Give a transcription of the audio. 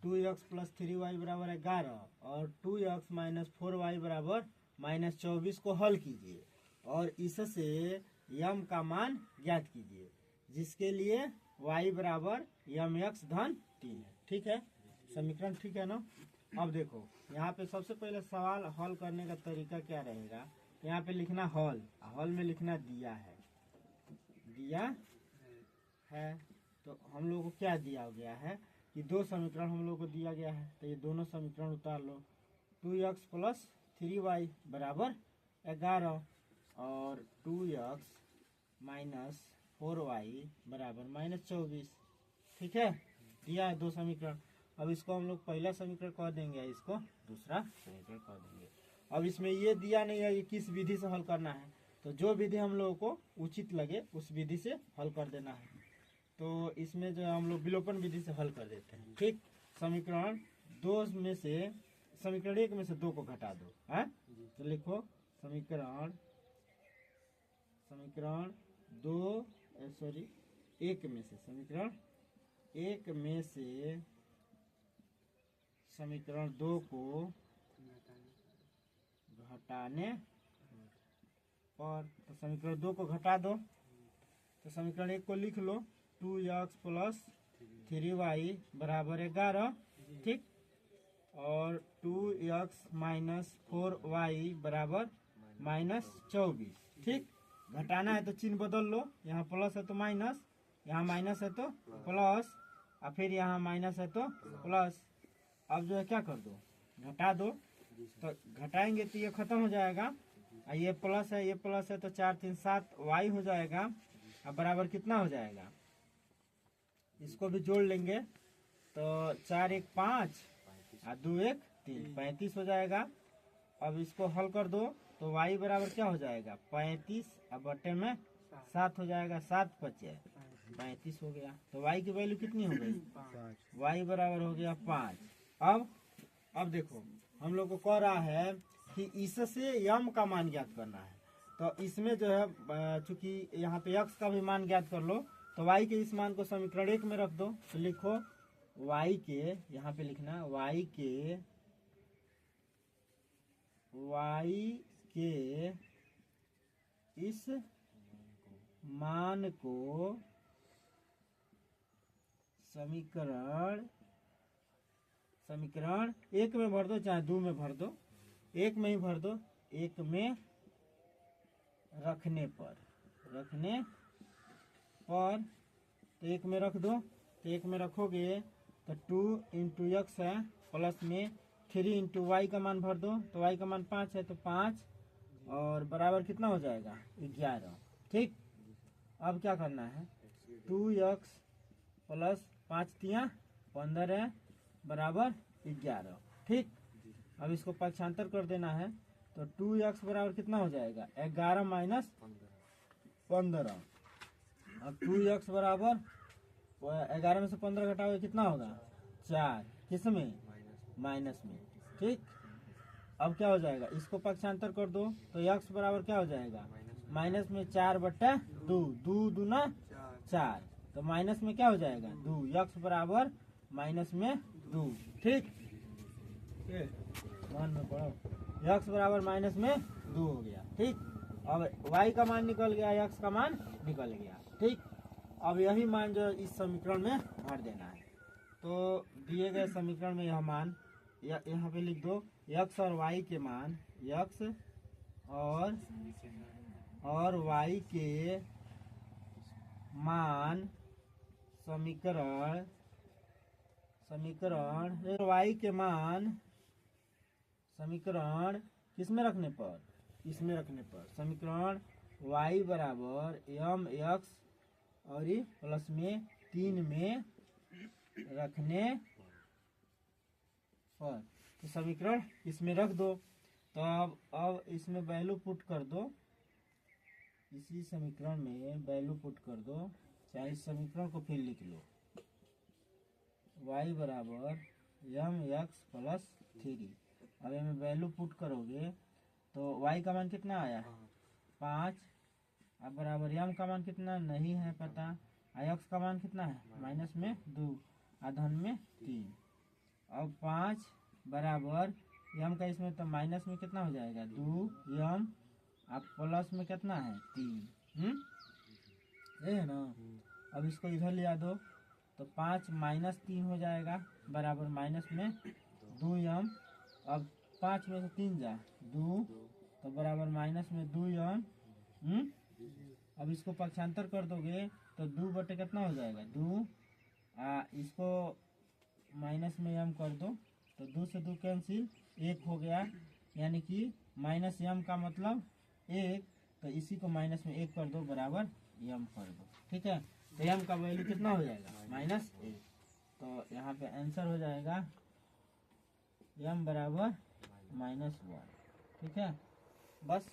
2x plus 3y बराबर 11 और 2x minus 4y बराबर माइनस 24 को हल कीजिए और इससे यम का मान ज्ञात कीजिए, जिसके लिए y बराबर यम एक्स धन 3 है। ठीक है, समीकरण ठीक है ना। अब देखो यहाँ पे सबसे पहले सवाल हल करने का तरीका क्या रहेगा, यहाँ पे लिखना हल, हल में लिखना दिया है, दिया है। तो हम लोग को क्या दिया गया है कि दो समीकरण हम लोग को दिया गया है, तो ये दोनों समीकरण उतार लो। 2x प्लस 3y बराबर 11 और 2x माइनस 4y बराबर माइनस 24। ठीक है, दिया है दो समीकरण। अब इसको हम लोग पहला समीकरण कह देंगे, इसको दूसरा समीकरण कह देंगे। अब इसमें ये दिया नहीं है कि किस विधि से हल करना है, तो जो विधि हम लोगों को उचित लगे उस विधि से हल कर देना है। तो इसमें जो हम लोग विलोपन विधि से हल कर देते हैं। ठीक, समीकरण दो में से समीकरण एक में से दो को घटा दो है, तो लिखो समीकरण दो सॉरी एक में से समीकरण एक में से समीकरण दो को घटाने पर, तो समीकरण दो को घटा दो, तो समीकरण एक को लिख लो 2x प्लस 3y बराबर 11। ठीक, और 2x माइनस 4y बराबर माइनस 24। ठीक, घटाना है तो चिन्ह बदल लो, यहाँ प्लस है तो माइनस, यहाँ माइनस है तो प्लस, और फिर यहाँ माइनस है तो प्लस। अब जो है क्या कर दो, घटा दो, तो घटाएंगे तो ये खत्म हो जाएगा, और ये प्लस है ये प्लस है तो 4 3 7 y हो जाएगा। अब बराबर कितना हो जाएगा, इसको भी जोड़ लेंगे तो 4 1 5 और 2 1 3 35 हो जाएगा। अब इसको हल कर दो तो y बराबर क्या हो जाएगा 35 और बटे में 7 हो जाएगा, 7 5 35 हो गया। तो y की वैल्यू कितनी हो गई, y बराबर हो गया 5। अब देखो हम लोग को कह रहा है कि इससे यम का मान ज्ञात करना है, तो इसमें जो है चूंकि यहाँ पे x का भी मान ज्ञात कर लो, तो y के इस मान को समीकरण एक में रख दो। तो लिखो y के, यहाँ पे लिखना y के इस मान को समीकरण एक में भर दो, चाहे दो में भर दो, एक में ही भर दो, एक में रखने पर तो एक में रख दो, तो एक में रखोगे तो 2 इंटू एक्स है, प्लस में 3 इंटू वाई का मान भर दो, तो वाई का मान 5 है तो 5 और बराबर कितना हो जाएगा 11। ठीक, अब क्या करना है 2x प्लस 5 3 15 है बराबर 11। ठीक, अब इसको पक्षांतर कर देना है, तो 2x बराबर कितना हो जाएगा 11 माइनस 15। अब 2x बराबर 11 में से 15 घटाओगे कितना होगा 4, किस में माइनस में। ठीक, अब क्या हो जाएगा, इसको पक्षांतर कर दो तो x बराबर क्या हो जाएगा माइनस में 4 बट्टा 2, 2 दूना 4, तो माइनस में क्या हो जाएगा 2, x बराबर माइनस में 2। ठीक, मान में पढ़ो, x बराबर माइनस में 2 हो गया। ठीक, अब y का मान निकल गया, x का मान निकल गया। ठीक, अब यही मान जो इस समीकरण में भर देना है, तो दिए गए समीकरण में यह मान यहाँ पे लिख दो, x और y के मान, x और y के मान समीकरण y के मान समीकरण किसमें रखने पर, इसमें रखने पर, समीकरण y बराबर m x और प्लस में 3 में रखने पर, तो समीकरण इसमें रख दो। तो अब इसमें वैल्यू पुट कर दो, इसी समीकरण में वैल्यू पुट कर दो, चाहे इस समीकरण को फिर लिख लो, y बराबर m x प्लस 3। अब इसमें वैल्यू पुट करोगे तो y का मान कितना आया 5, अब बराबर m का मान कितना नहीं है पता, x का मान कितना है माइनस में 2 और धन में 3। अब 5 बराबर यम का इसमें तो माइनस में कितना हो जाएगा 2 यम, अब प्लस में कितना है 3। ये है ना। अब इसको इधर ले आ दो तो 5 माइनस 3 हो जाएगा बराबर माइनस में 2 यम। अब 5 में से 3 जा 2 तो बराबर माइनस में 2 यम। अब इसको पक्षांतर कर दोगे तो 2 बटे कितना हो जाएगा 2। इसको माइनस में यम कर दो तो 2 से 2 कैंसिल, 1 हो गया, यानी कि माइनस यम का मतलब 1, तो इसी को माइनस में 1 कर दो बराबर यम कर दो। ठीक है, तो यम का वैल्यू कितना हो जाएगा -1। तो यहाँ पे आंसर हो जाएगा यम बराबर -1। ठीक है, बस।